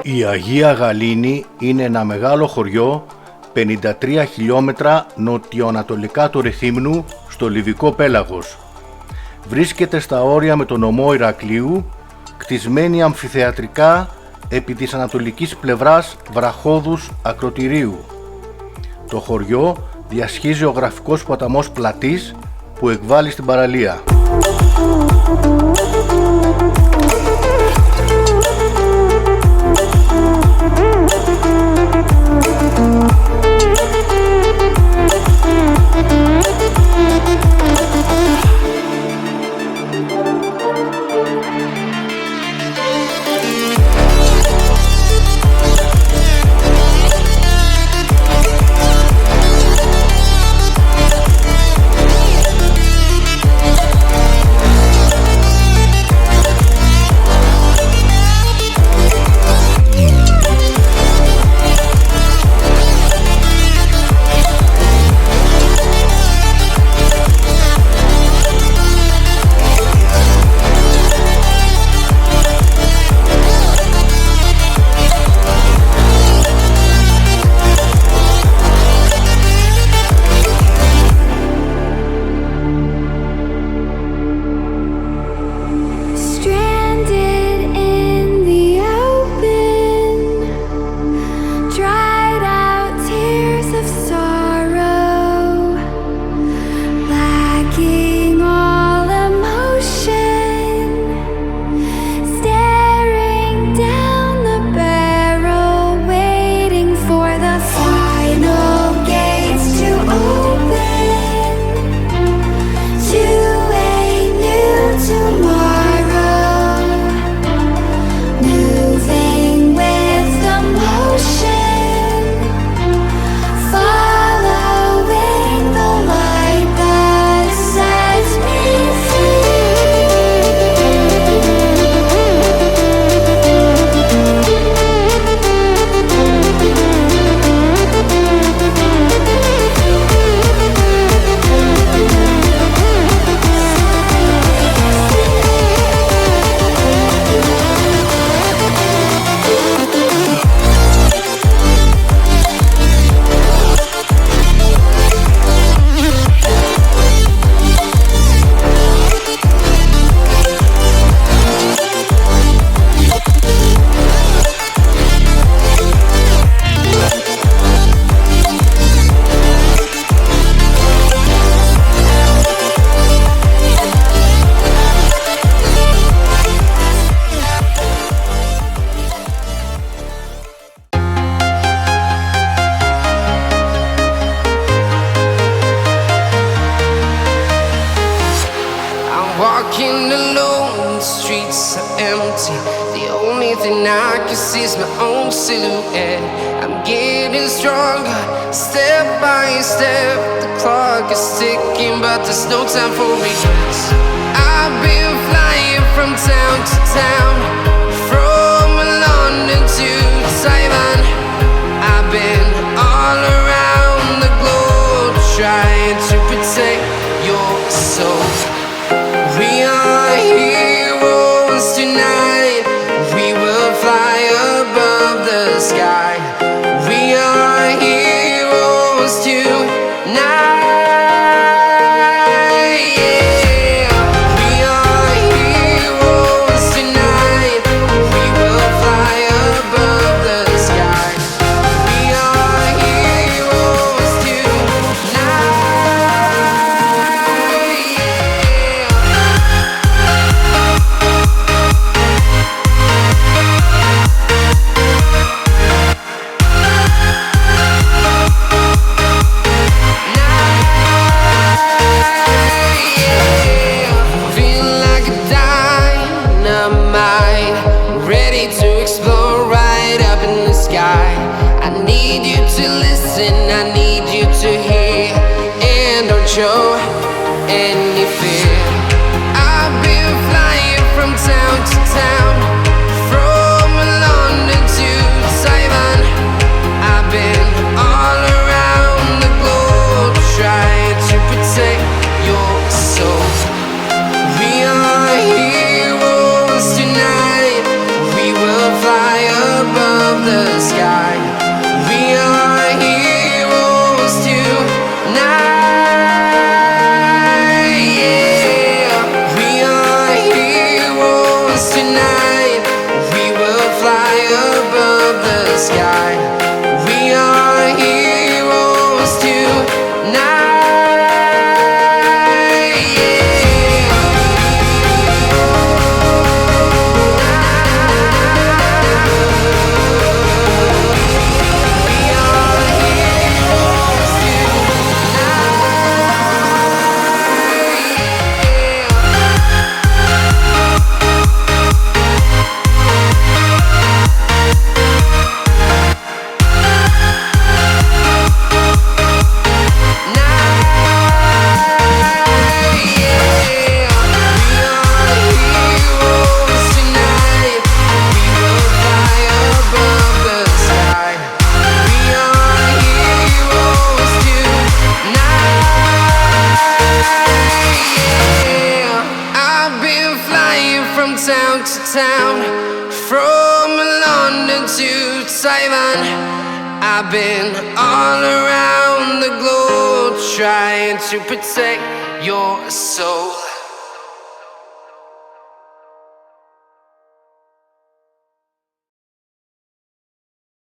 Η Αγία Γαλήνη είναι ένα μεγάλο χωριό 53 χιλιόμετρα νοτιοανατολικά του Ρεθύμνου στο Λιβικό πέλαγος. Βρίσκεται στα όρια με τον νομό Ηρακλείου, κτισμένη αμφιθεατρικά επί της ανατολικής πλευράς βραχώδους ακροτηρίου. Το χωριό διασχίζει ο γραφικός ποταμός Πλατής που εκβάλλει στην παραλία. Walking alone, the streets are empty. The only thing I can see is my own silhouette. I'm getting stronger, step by step. The clock is ticking, but there's no time for regrets. I've been flying from town to town, from London to Taiwan. I've been all around the globe, trying to protect your soul. We are heroes tonight. We will fly above the sky. We are heroes tonight. Yeah. town, from London to Taiwan. I've been all around the globe trying to protect your soul.